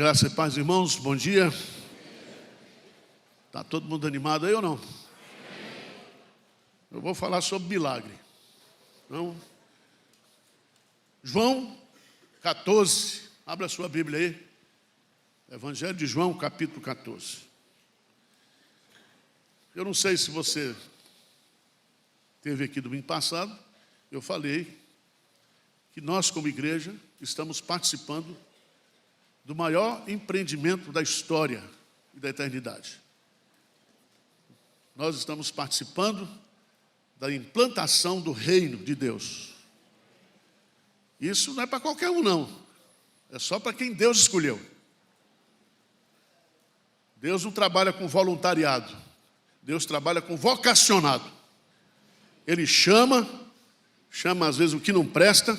Graça e paz, irmãos, bom dia. Está todo mundo animado aí ou não? Eu vou falar sobre milagre. Então, João 14, abra a sua Bíblia aí. Evangelho de João, capítulo 14. Eu não sei se você esteve aqui domingo passado, eu falei que nós, como igreja, estamos participando do maior empreendimento da história e da eternidade. Nós estamos participando da implantação do reino de Deus. Isso não é para qualquer um, não. É só para quem Deus escolheu. Deus não trabalha com voluntariado. Deus trabalha com vocacionado. Ele chama às vezes o que não presta,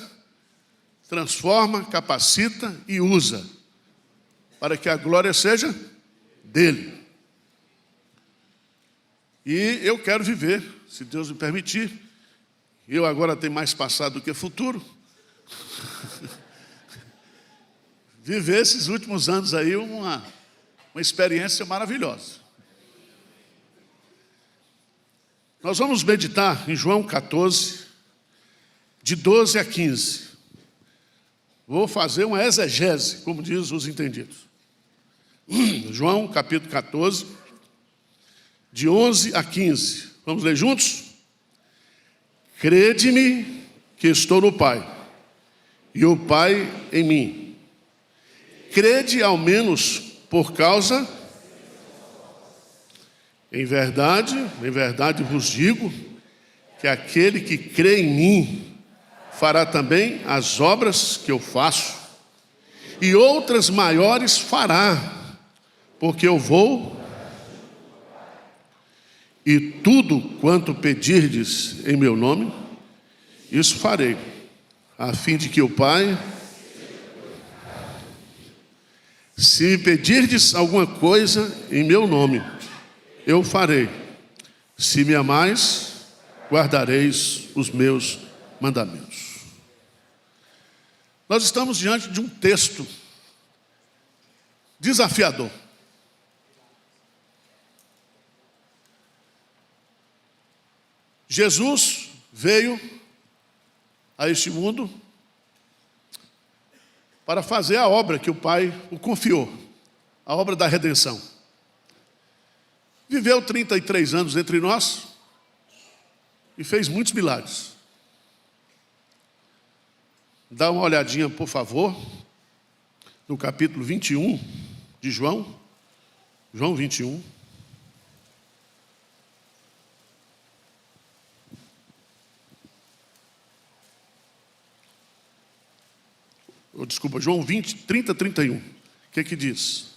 transforma, capacita e usa, para que a glória seja dele. E eu quero viver, se Deus me permitir, eu agora tenho mais passado do que futuro, viver esses últimos anos aí uma experiência maravilhosa. Nós vamos meditar em João 14, de 12 a 15. Vou fazer uma exegese, como diz os entendidos. João, capítulo 14, de 11 a 15. Vamos ler juntos? Crede-me que estou no Pai, e o Pai em mim. Crede ao menos por causa... Em verdade vos digo, que aquele que crê em mim fará também as obras que eu faço, e outras maiores fará, porque eu vou, e tudo quanto pedirdes em meu nome, isso farei, a fim de que o Pai... Se me pedirdes alguma coisa em meu nome, eu farei. Se me amais, guardareis os meus mandamentos. Nós estamos diante de um texto desafiador. Jesus veio a este mundo para fazer a obra que o Pai o confiou, a obra da redenção. Viveu 33 anos entre nós e fez muitos milagres. Dá uma olhadinha, por favor, no capítulo 21 de João 21. João 20, 30, 31. O que diz?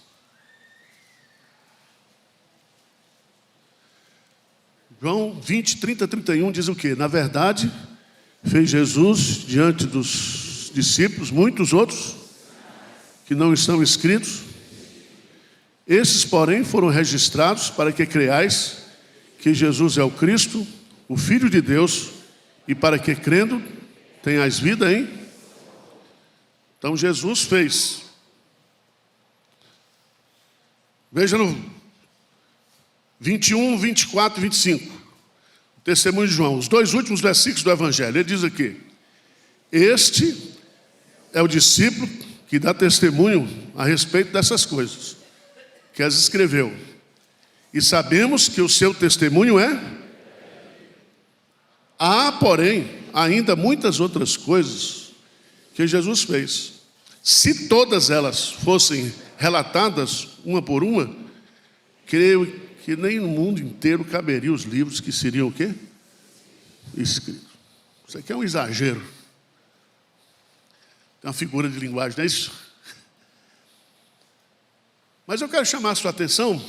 João 20, 30, 31 diz o quê? Na verdade, fez Jesus diante dos discípulos, muitos outros, que não estão escritos. Esses, porém, foram registrados para que creiais que Jesus é o Cristo, o Filho de Deus, e para que, crendo, tenhais vida em... Então Jesus fez. Veja no 21, 24 e 25. O testemunho de João. Os dois últimos versículos do Evangelho. Ele diz aqui: este é o discípulo que dá testemunho a respeito dessas coisas, que as escreveu. E sabemos que o seu testemunho é... Há, porém, ainda muitas outras coisas que Jesus fez. Se todas elas fossem relatadas uma por uma, creio que nem no mundo inteiro caberiam os livros que seriam o quê? Escritos. Isso aqui é um exagero. Tem uma figura de linguagem, não é isso? Mas eu quero chamar a sua atenção,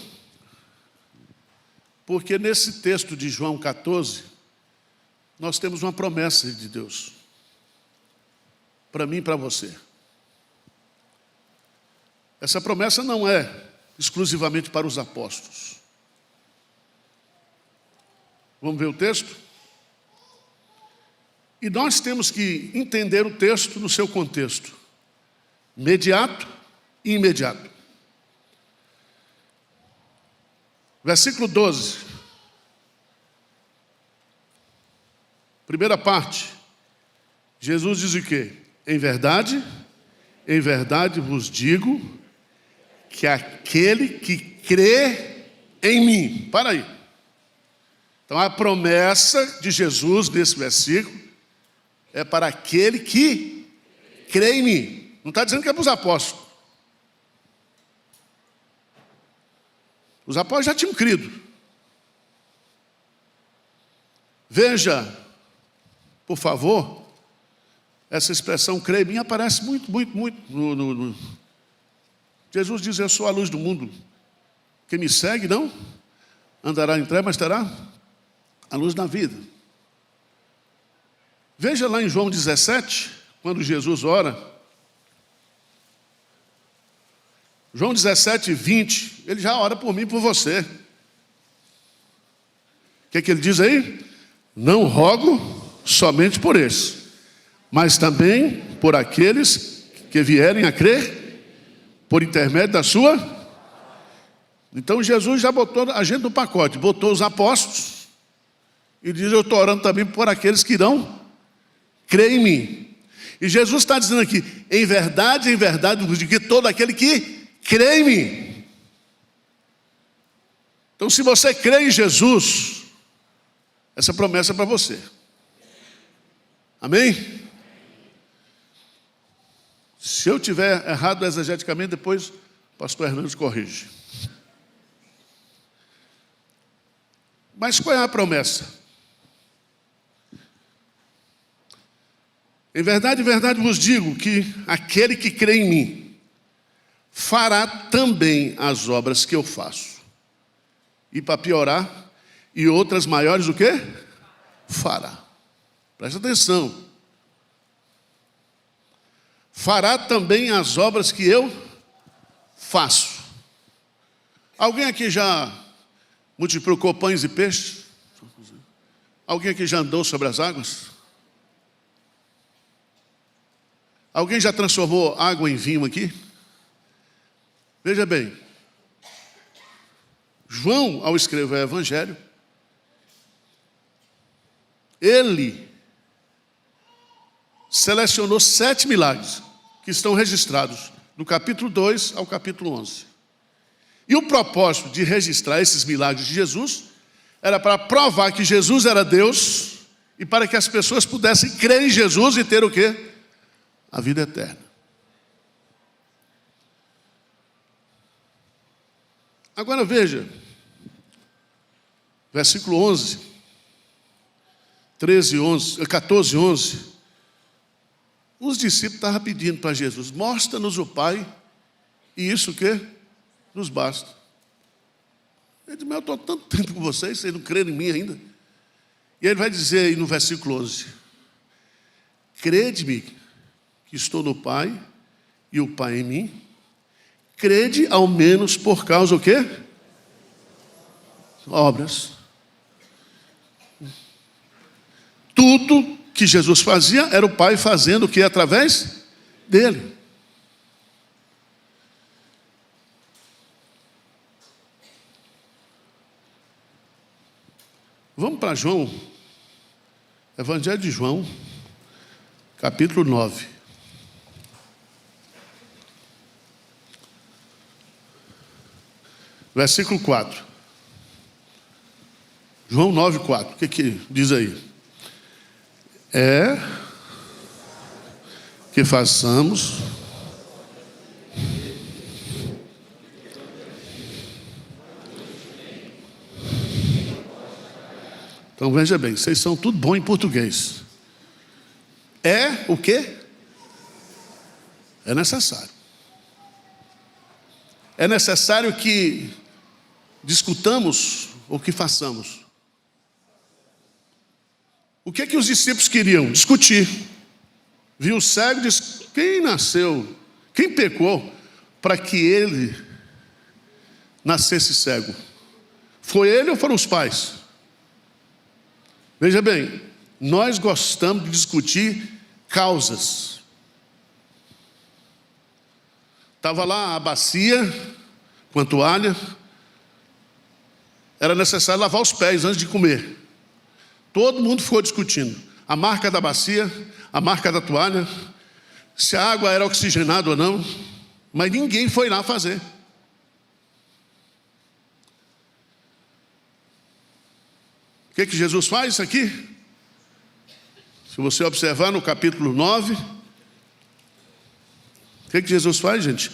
porque nesse texto de João 14, nós temos uma promessa de Deus. Para mim e para você. Essa promessa não é exclusivamente para os apóstolos. Vamos ver o texto? E nós temos que entender o texto no seu contexto imediato imediato. Versículo 12. Primeira parte. Jesus diz o quê? Em verdade vos digo que aquele que crê em mim. Para aí. Então a promessa de Jesus nesse versículo é para aquele que crê em mim. Não está dizendo que é para os apóstolos. Os apóstolos já tinham crido. Veja, por favor, essa expressão crê em mim aparece muito no... Jesus diz, eu sou a luz do mundo. Quem me segue não andará em trevas, mas terá a luz da vida. Veja lá em João 17, quando Jesus ora. João 17, 20, ele já ora por mim e por você. O que é que ele diz aí? Não rogo somente por esse, mas também por aqueles que vierem a crer por intermédio da sua. Então Jesus já botou a gente no pacote, botou os apóstolos e diz, eu estou orando também por aqueles que irão crer em mim. E Jesus está dizendo aqui, em verdade, que todo aquele que crê em mim. Então, se você crê em Jesus, essa promessa é para você. Amém? Se eu tiver errado exegeticamente, depois o pastor Hernandes corrige. Mas qual é a promessa? Em verdade vos digo que aquele que crê em mim fará também as obras que eu faço. E para piorar, e outras maiores o quê? Fará. Presta atenção. Fará também as obras que eu faço. Alguém aqui já multiplicou pães e peixes? Alguém aqui já andou sobre as águas? Alguém já transformou água em vinho aqui? Veja bem, João, ao escrever o Evangelho, ele selecionou 7 milagres que estão registrados do capítulo 2 ao capítulo 11. E o propósito de registrar esses milagres de Jesus era para provar que Jesus era Deus e para que as pessoas pudessem crer em Jesus e ter o quê? A vida eterna. Agora veja, versículo 11, 14, 11. Os discípulos estavam pedindo para Jesus, mostra-nos o Pai, e isso o quê? Nos basta. Ele diz, mas eu estou tanto tempo com vocês, vocês não creem em mim ainda. E ele vai dizer aí no versículo 11, crede-me que estou no Pai, e o Pai em mim, crede ao menos por causa o quê? Obras. Tudo que Jesus fazia era o Pai fazendo o que através dele. Vamos para João, Evangelho de João, capítulo 9. Versículo 4. João 9, 4. O que diz aí? É que façamos então veja bem, vocês são tudo bom em português. É o quê? É necessário. É necessário que discutamos ou que façamos. O que é que os discípulos queriam? Discutir. Viu o cego e disse, quem nasceu, quem pecou para que ele nascesse cego? Foi ele ou foram os pais? Veja bem, nós gostamos de discutir causas. Estava lá a bacia com a toalha. Era necessário lavar os pés antes de comer. Todo mundo ficou discutindo a marca da bacia, a marca da toalha, se a água era oxigenada ou não, mas ninguém foi lá fazer. O que Jesus faz aqui? Se você observar no capítulo 9, o que Jesus faz, gente?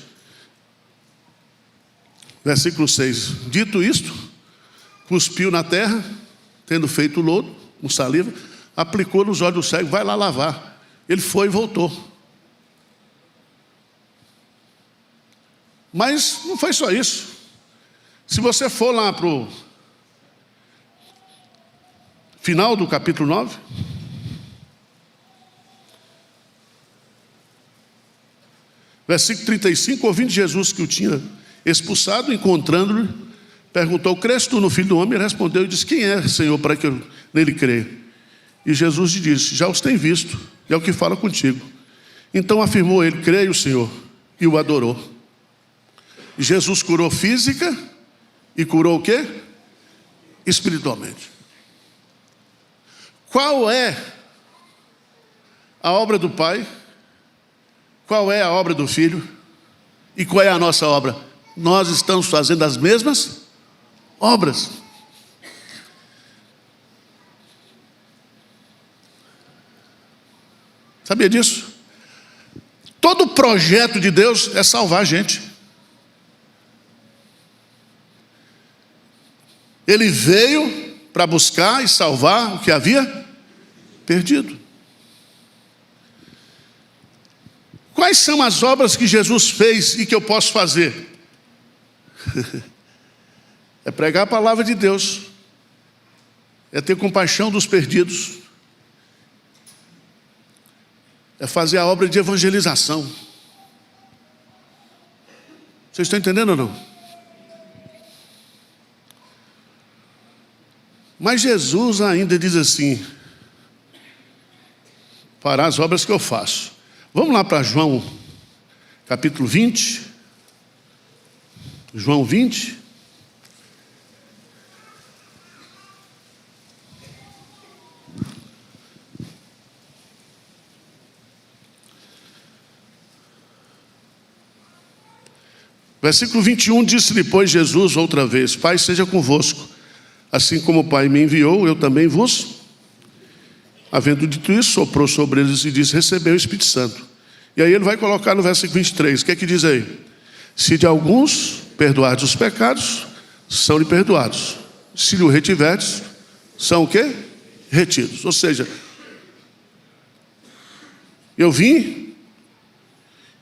Versículo 6. Dito isto, cuspiu na terra, tendo feito lodo, com saliva, aplicou nos olhos do cego, vai lá lavar. Ele foi e voltou. Mas não foi só isso. Se você for lá para o final do capítulo 9, versículo 35, ouvindo Jesus que o tinha expulsado, encontrando-lhe, perguntou: crês tu no Filho do Homem? Ele respondeu e disse: quem é, Senhor, para que eu nele creia? E Jesus lhe disse: já os tem visto, e é o que fala contigo. Então afirmou ele: creio, Senhor, e o adorou. E Jesus curou física e curou o quê? Espiritualmente. Qual é a obra do Pai? Qual é a obra do Filho? E qual é a nossa obra? Nós estamos fazendo as mesmas obras. Sabia disso? Todo projeto de Deus é salvar a gente. Ele veio para buscar e salvar o que havia perdido. Quais são as obras que Jesus fez e que eu posso fazer? É pregar a palavra de Deus, é ter compaixão dos perdidos, é fazer a obra de evangelização. Vocês estão entendendo ou não? Mas Jesus ainda diz assim: fará as obras que eu faço. Vamos lá para João, capítulo 20. João 20. Versículo 21, disse-lhe, pois, Jesus outra vez: Pai seja convosco, assim como o Pai me enviou, eu também vos. Havendo dito isso, soprou sobre eles e disse: recebeu o Espírito Santo. E aí ele vai colocar no versículo 23, o que é que diz aí? Se de alguns perdoardes os pecados, são-lhe perdoados. Se lhe o retiverdes, são o quê? Retidos. Ou seja, eu vim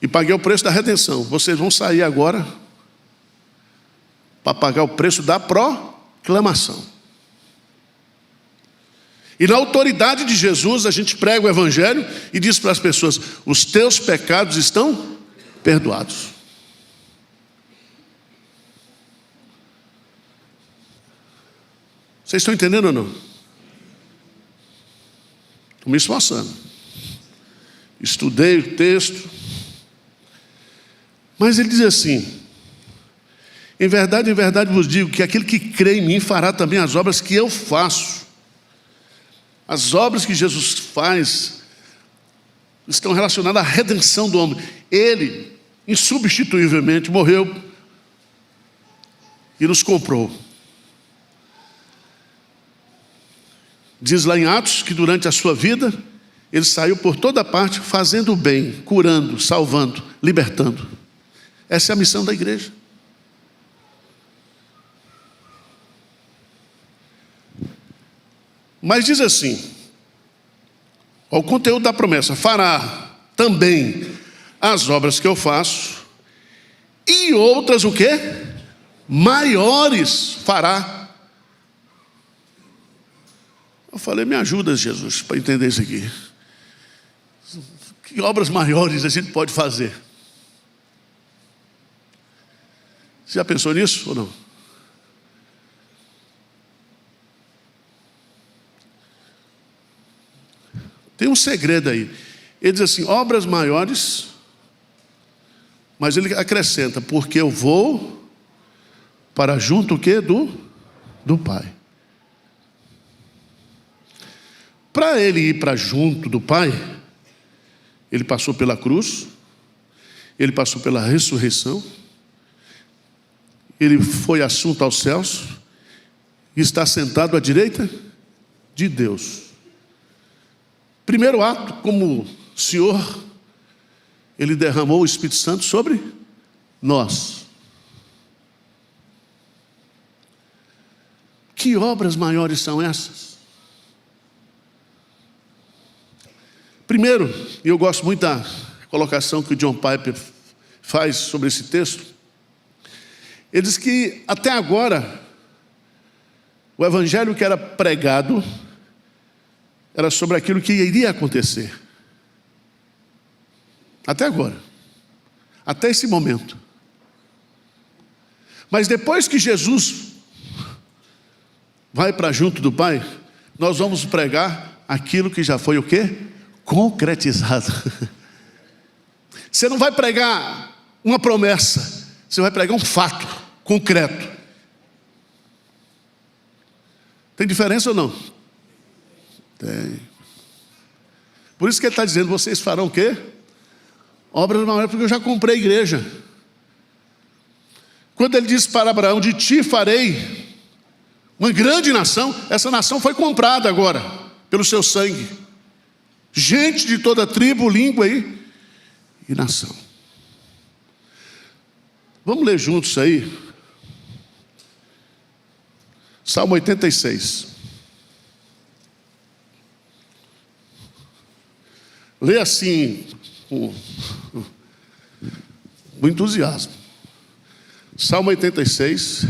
e paguei o preço da redenção. Vocês vão sair agora para pagar o preço da proclamação. E na autoridade de Jesus, a gente prega o Evangelho e diz para as pessoas: os teus pecados estão perdoados. Vocês estão entendendo ou não? Estou me esforçando. Estudei o texto. Mas ele diz assim: em verdade vos digo que aquele que crê em mim fará também as obras que eu faço. As obras que Jesus faz estão relacionadas à redenção do homem. Ele, insubstituivelmente, morreu e nos comprou. Diz lá em Atos que durante a sua vida, ele saiu por toda parte fazendo o bem, curando, salvando, libertando. Essa é a missão da igreja. Mas diz assim, o conteúdo da promessa: fará também as obras que eu faço, e outras o quê? Maiores fará. Eu falei: me ajuda, Jesus, para entender isso aqui. Que obras maiores a gente pode fazer? Você já pensou nisso ou não? Tem um segredo aí. Ele diz assim: obras maiores Mas ele acrescenta, porque eu vou para junto o quê? Do Pai. Para ele ir para junto do Pai, ele passou pela cruz, ele passou pela ressurreição, ele foi assunto aos céus e está sentado à direita de Deus. Primeiro ato, como Senhor, ele derramou o Espírito Santo sobre nós. Que obras maiores são essas? Primeiro, e eu gosto muito da colocação que o John Piper faz sobre esse texto, ele diz que até agora o evangelho que era pregado era sobre aquilo que iria acontecer. Até agora. Até esse momento. Mas depois que Jesus vai para junto do Pai, nós vamos pregar aquilo que já foi o quê? Concretizado. Você não vai pregar uma promessa, você vai pregar um fato concreto. Tem diferença ou não? Tem. Por isso que ele está dizendo, vocês farão o quê? Obras maiores, porque eu já comprei a igreja. Quando ele disse para Abraão, de ti farei uma grande nação, essa nação foi comprada agora, pelo seu sangue. Gente de toda tribo, língua e nação. Vamos ler juntos isso aí? Salmo 86. Lê assim, com entusiasmo. Salmo 86.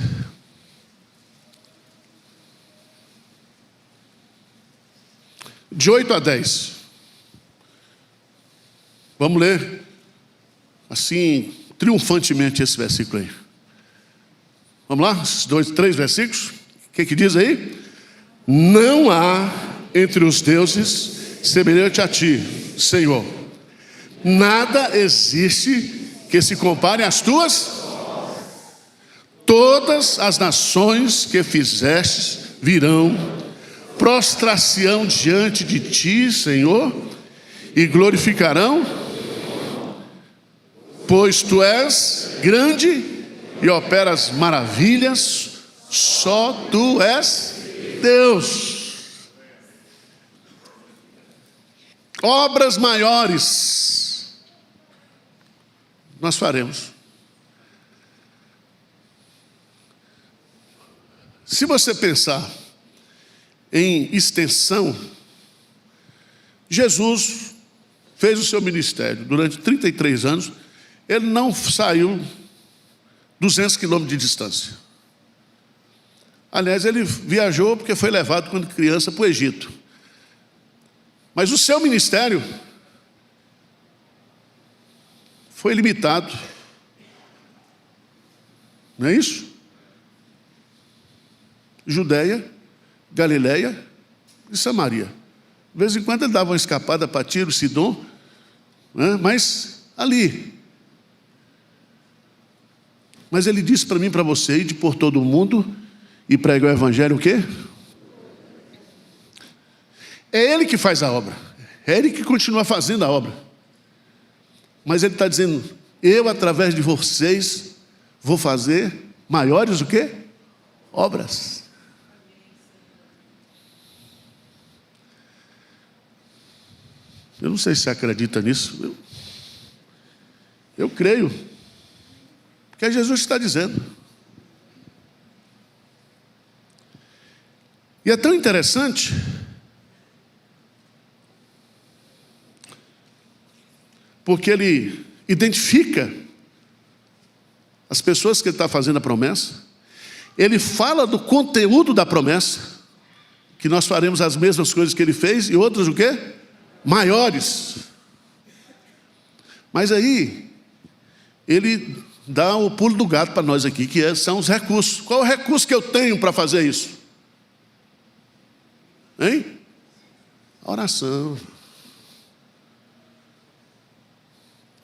De 8 a 10. Vamos ler assim, triunfantemente esse versículo aí. Vamos lá? Esses 3 versículos. O que diz aí? Não há entre os deuses semelhante a ti, Senhor. Nada existe que se compare às tuas. Todas as nações que fizestes virão, prostrar-se-ão diante de ti, Senhor, e glorificarão, pois tu és grande e operas maravilhas, só tu és Deus. Obras maiores nós faremos. Se você pensar em extensão, Jesus fez o seu ministério durante 33 anos, ele não saiu 200 quilômetros de distância. Aliás, ele viajou porque foi levado quando criança para o Egito. Mas o seu ministério foi limitado. Não é isso? Judeia, Galileia e Samaria. De vez em quando ele dava uma escapada para Tiro, Sidom, né? Mas ali. Mas ele disse para mim e para você, ir por todo o mundo e pregar o evangelho o quê? É ele que faz a obra. É ele que continua fazendo a obra. Mas ele está dizendo, eu através de vocês vou fazer maiores o quê? Obras. Eu não sei se você acredita nisso. Eu creio. Porque Jesus está dizendo. E é tão interessante porque ele identifica as pessoas que ele está fazendo a promessa. Ele fala do conteúdo da promessa, que nós faremos as mesmas coisas que ele fez e outras o quê? Maiores. Mas aí ele dá o pulo do gato para nós aqui, que são os recursos. Qual é o recurso que eu tenho para fazer isso? Hein? A oração.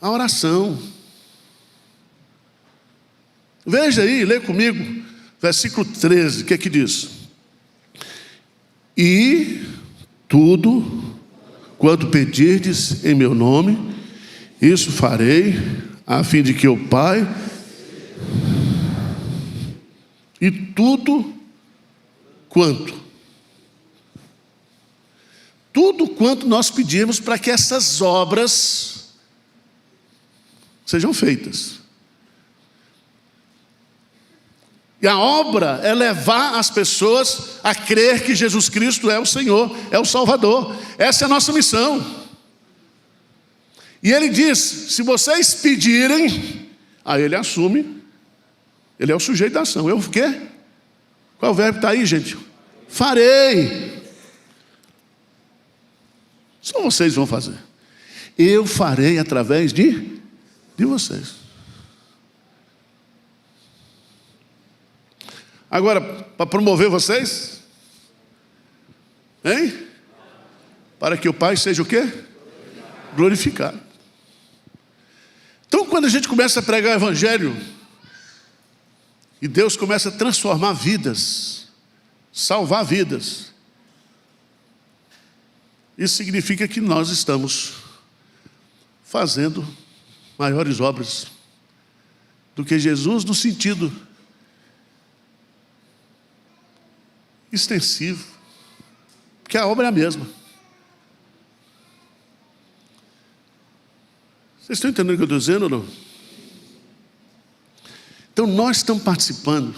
A oração. Veja aí, lê comigo, versículo 13, o que é que diz? E tudo quanto pedirdes em meu nome, isso farei, a fim de que o Pai... E tudo quanto? Tudo quanto nós pedimos para que essas obras sejam feitas. E a obra é levar as pessoas a crer que Jesus Cristo é o Senhor, é o Salvador. Essa é a nossa missão. E ele diz, se vocês pedirem, aí ele assume, ele é o sujeito da ação. Eu o quê? Qual é o verbo que está aí, gente? Farei. Só vocês vão fazer. Eu farei através de vocês. Agora, para promover vocês, hein? Para que o Pai seja o quê? Glorificado. Então, quando a gente começa a pregar o Evangelho, e Deus começa a transformar vidas, salvar vidas, isso significa que nós estamos fazendo maiores obras do que Jesus, no sentido extensivo, porque a obra é a mesma. Vocês estão entendendo o que eu estou dizendo ou não? Então nós estamos participando,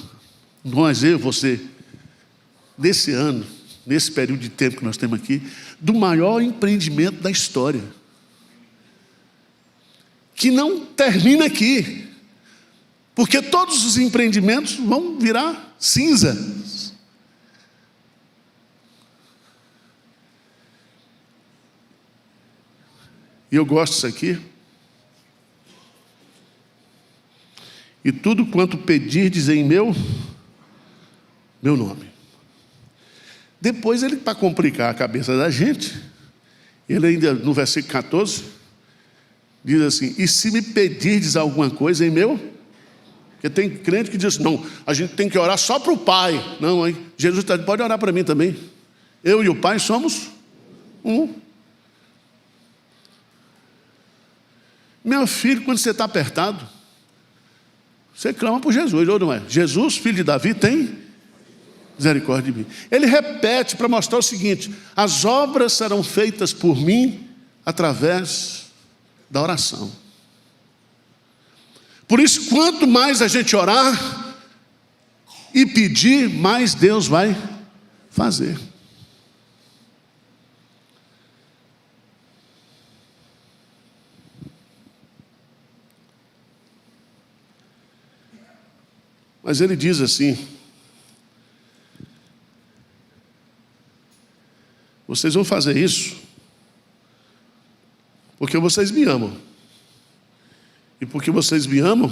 nós, eu, você, nesse ano, nesse período de tempo que nós temos aqui, do maior empreendimento da história, que não termina aqui, porque todos os empreendimentos vão virar cinza. E eu gosto disso aqui. E tudo quanto pedirdes em meu nome. Depois ele, para complicar a cabeça da gente, ele ainda no versículo 14, diz assim, e se me pedirdes alguma coisa em meu... Porque tem crente que diz, não, a gente tem que orar só para o Pai. Não, hein? Jesus está, pode orar para mim também. Eu e o Pai somos um. Meu filho, quando você está apertado, você clama por Jesus, ou não é? Jesus, filho de Davi, tem misericórdia de mim. Ele repete para mostrar o seguinte, as obras serão feitas por mim através da oração. Por isso, quanto mais a gente orar e pedir, mais Deus vai fazer. Mas ele diz assim, vocês vão fazer isso porque vocês me amam. E porque vocês me amam,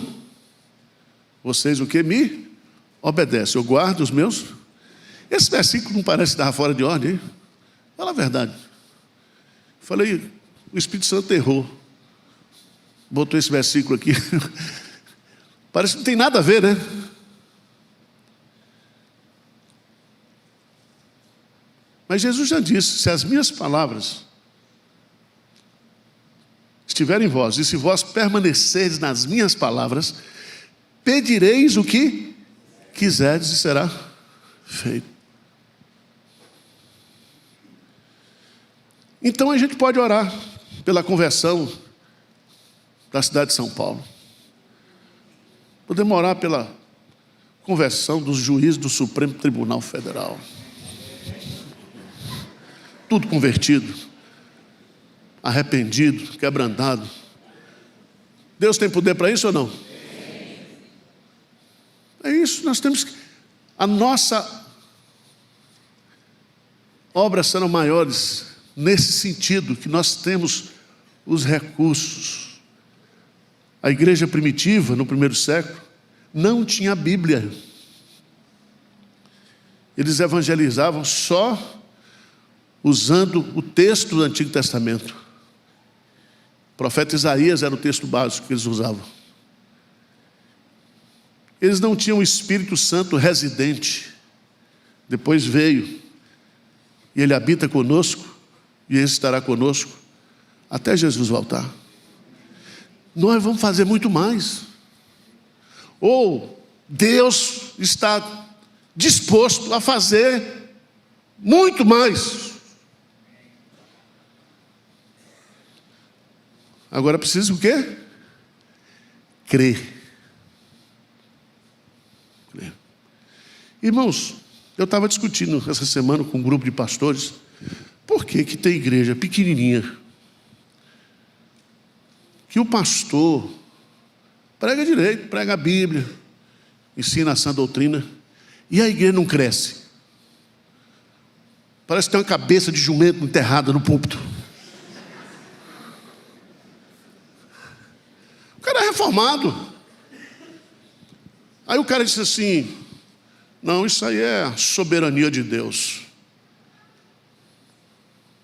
vocês o que? Me obedecem. Eu guardo os meus... Esse versículo não parece estar fora de ordem, hein? Fala a verdade. Falei, o Espírito Santo errou. Botou esse versículo aqui. Parece que não tem nada a ver, né? Mas Jesus já disse, se as minhas palavras estiverem em vós, e se vós permanecerdes nas minhas palavras, pedireis o que quiserdes e será feito. Então a gente pode orar pela conversão da cidade de São Paulo. Podemos orar pela conversão dos juízes do Supremo Tribunal Federal. Tudo convertido, arrependido, quebrantado. Deus tem poder para isso ou não? É isso, nós temos que... A nossa obras serão maiores nesse sentido, que nós temos os recursos. A igreja primitiva, no primeiro século, não tinha Bíblia. Eles evangelizavam só usando o texto do Antigo Testamento. O profeta Isaías era o texto básico que eles usavam. Eles não tinham o Espírito Santo residente. Depois veio. E Ele habita conosco. E Ele estará conosco até Jesus voltar. Nós vamos fazer muito mais. Ou Deus está disposto a fazer muito mais. Agora precisa o quê? Crer. Irmãos, eu estava discutindo essa semana com um grupo de pastores. Por que tem igreja pequenininha? Que o pastor prega direito, prega a Bíblia, ensina a sã doutrina, e a igreja não cresce. Parece que tem uma cabeça de jumento enterrada no púlpito. O cara é reformado. Aí o cara disse assim: não, isso aí é a soberania de Deus.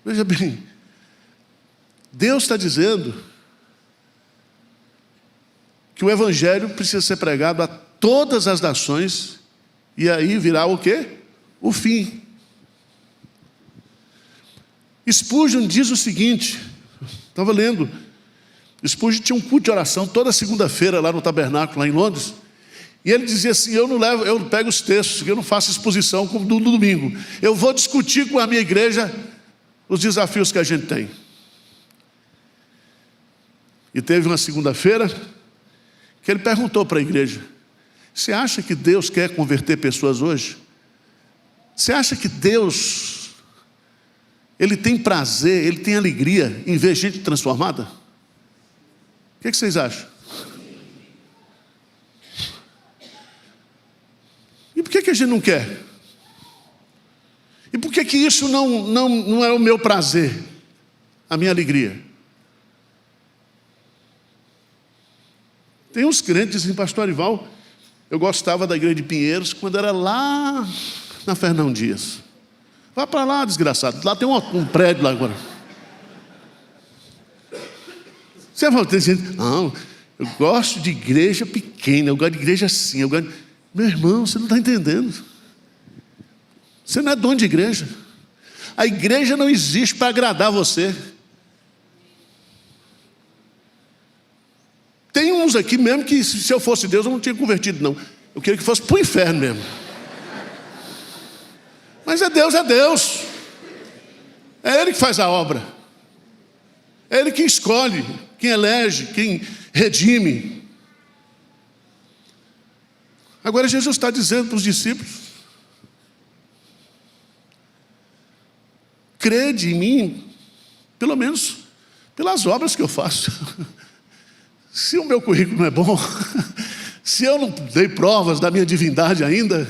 Veja bem, Deus está dizendo que o Evangelho precisa ser pregado a todas as nações, e aí virá o quê? O fim. Spurgeon diz o seguinte, estava lendo, Spurgeon tinha um culto de oração toda segunda-feira lá no tabernáculo, lá em Londres, e ele dizia assim: eu pego os textos, eu não faço exposição como no domingo, eu vou discutir com a minha igreja os desafios que a gente tem. E teve uma segunda-feira que ele perguntou para a igreja: você acha que Deus quer converter pessoas hoje? Você acha que Deus, Ele tem prazer, Ele tem alegria em ver gente transformada? O que vocês acham? E por que a gente não quer? E por que isso não é o meu prazer, a minha alegria? Tem uns crentes que dizem: pastor Arival, eu gostava da igreja de Pinheiros quando era lá na Fernão Dias. Vá para lá, desgraçado, lá tem um prédio lá agora. Você vai dizer: não, eu gosto de igreja pequena, eu gosto de igreja assim, eu gosto... Meu irmão, você não está entendendo. Você não é dono de igreja. A igreja não existe para agradar você. Tem uns aqui mesmo que, se eu fosse Deus, eu não tinha convertido, não. Eu queria que fosse para o inferno mesmo. Mas é Deus, é Deus. É Ele que faz a obra. É Ele quem escolhe, quem elege, quem redime. Agora Jesus está dizendo para os discípulos: crede em mim, pelo menos pelas obras que eu faço. Se o meu currículo não é bom, se eu não dei provas da minha divindade ainda,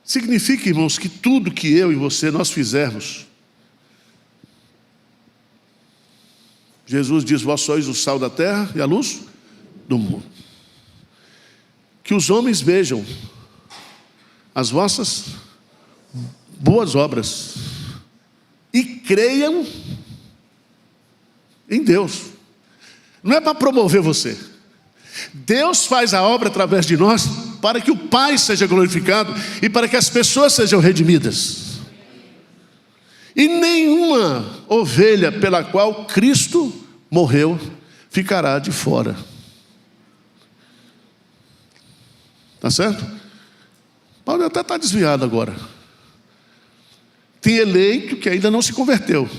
significa, irmãos, que tudo que eu e você nós fizermos, Jesus diz: vós sois o sal da terra e a luz do mundo. Que os homens vejam as vossas boas obras e creiam em Deus. Não é para promover você. Deus faz a obra através de nós para que o Pai seja glorificado e para que as pessoas sejam redimidas. E nenhuma ovelha pela qual Cristo morreu ficará de fora. Tá certo? Paulo até está desviado agora. Tem eleito que ainda não se converteu.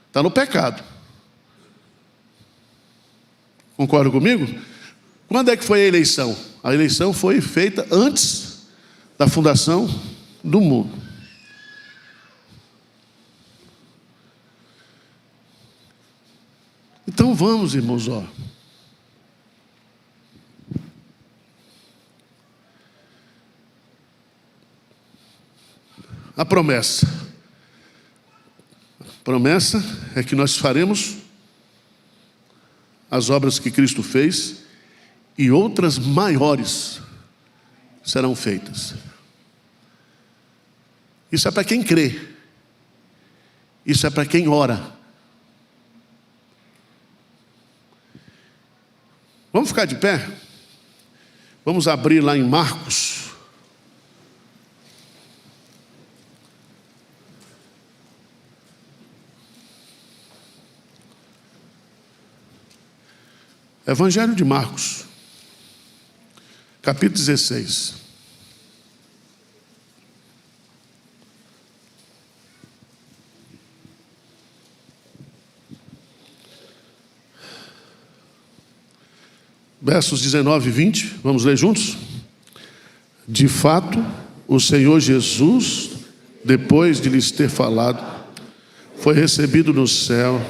Está no pecado. Concorda comigo? Quando é que foi a eleição? A eleição foi feita antes da fundação do mundo. Então vamos, irmãos, ó. A promessa. A promessa é que nós faremos as obras que Cristo fez e outras maiores serão feitas. Isso é para quem crê. Isso é para quem ora. Vamos ficar de pé? Vamos abrir lá em Marcos. Evangelho de Marcos, capítulo 16. Versos 19 e 20, vamos ler juntos? De fato, o Senhor Jesus, depois de lhes ter falado, foi recebido no céu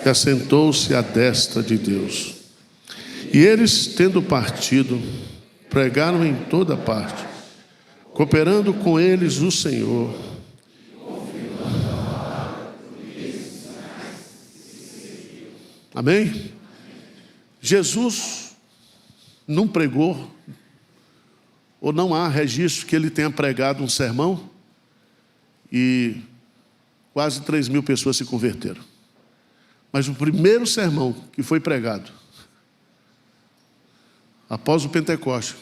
e assentou-se à destra de Deus. E eles, tendo partido, pregaram em toda parte, cooperando com eles o Senhor. Amém? Jesus não pregou, ou não há registro que ele tenha pregado um sermão e quase 3.000 pessoas se converteram. Mas o primeiro sermão que foi pregado, após o Pentecoste,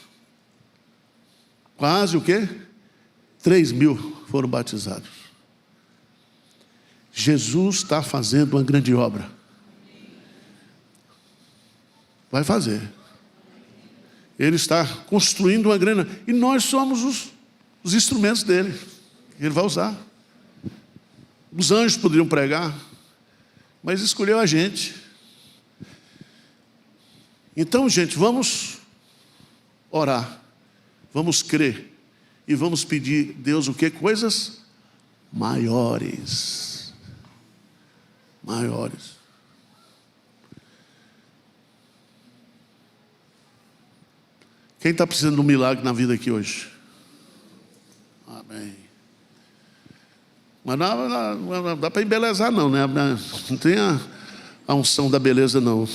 quase o quê? 3.000 foram batizados. Jesus está fazendo uma grande obra. Vai fazer. Ele está construindo uma grande... E nós somos os instrumentos dele. Ele vai usar. Os anjos poderiam pregar, mas escolheu a gente. Então, gente, vamos orar. Vamos crer. E vamos pedir a Deus o quê? Coisas maiores. Maiores. Quem está precisando de um milagre na vida aqui hoje? Amém. Mas não dá para embelezar não, né? Não tem a unção da beleza não.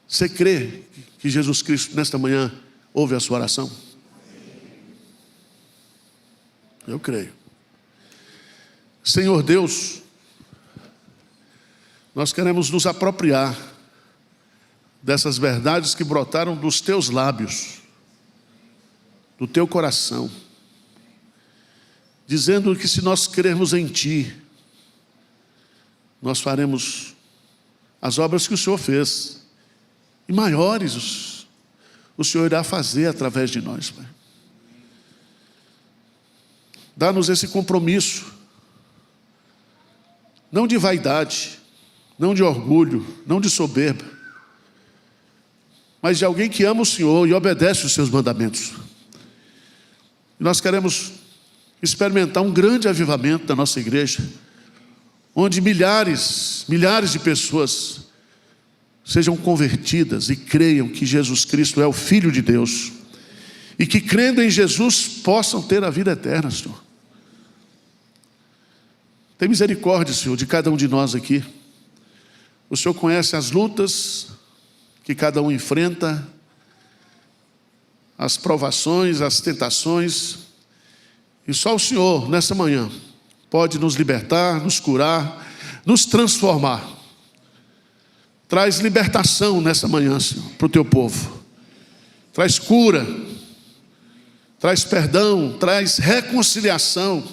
Você crê que Jesus Cristo nesta manhã ouve a sua oração? Eu creio. Senhor Deus, nós queremos nos apropriar dessas verdades que brotaram dos teus lábios, do teu coração, dizendo que se nós crermos em Ti, nós faremos as obras que o Senhor fez, e maiores o Senhor irá fazer através de nós, Pai. Dá-nos esse compromisso, não de vaidade, não de orgulho, não de soberba, mas de alguém que ama o Senhor e obedece os seus mandamentos. E nós queremos experimentar um grande avivamento da nossa igreja, onde milhares de pessoas sejam convertidas e creiam que Jesus Cristo é o Filho de Deus, e que crendo em Jesus possam ter a vida eterna, Senhor. Tem misericórdia, Senhor, de cada um de nós aqui. O Senhor conhece as lutas que cada um enfrenta, as provações, as tentações, e só o Senhor, nessa manhã, pode nos libertar, nos curar, nos transformar. Traz libertação nessa manhã, Senhor, para o teu povo. Traz cura, traz perdão, traz reconciliação.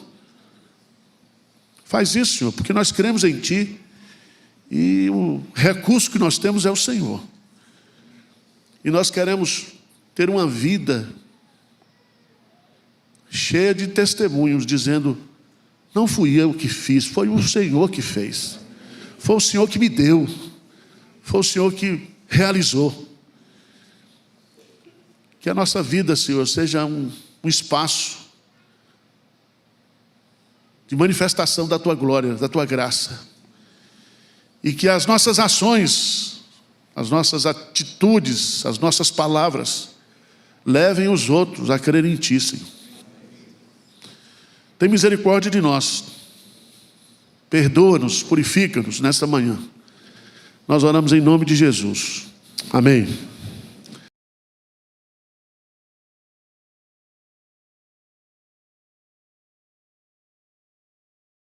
Faz isso, Senhor, porque nós cremos em Ti, e o recurso que nós temos é o Senhor. E nós queremos ter uma vida cheia de testemunhos, dizendo: não fui eu que fiz, foi o Senhor que fez. Foi o Senhor que me deu. Foi o Senhor que realizou. Que a nossa vida, Senhor, seja um espaço de manifestação da Tua glória, da Tua graça. E que as nossas ações, as nossas atitudes, as nossas palavras levem os outros a crer em Ti, Senhor. Tem misericórdia de nós. Perdoa-nos, purifica-nos nesta manhã. Nós oramos em nome de Jesus. Amém.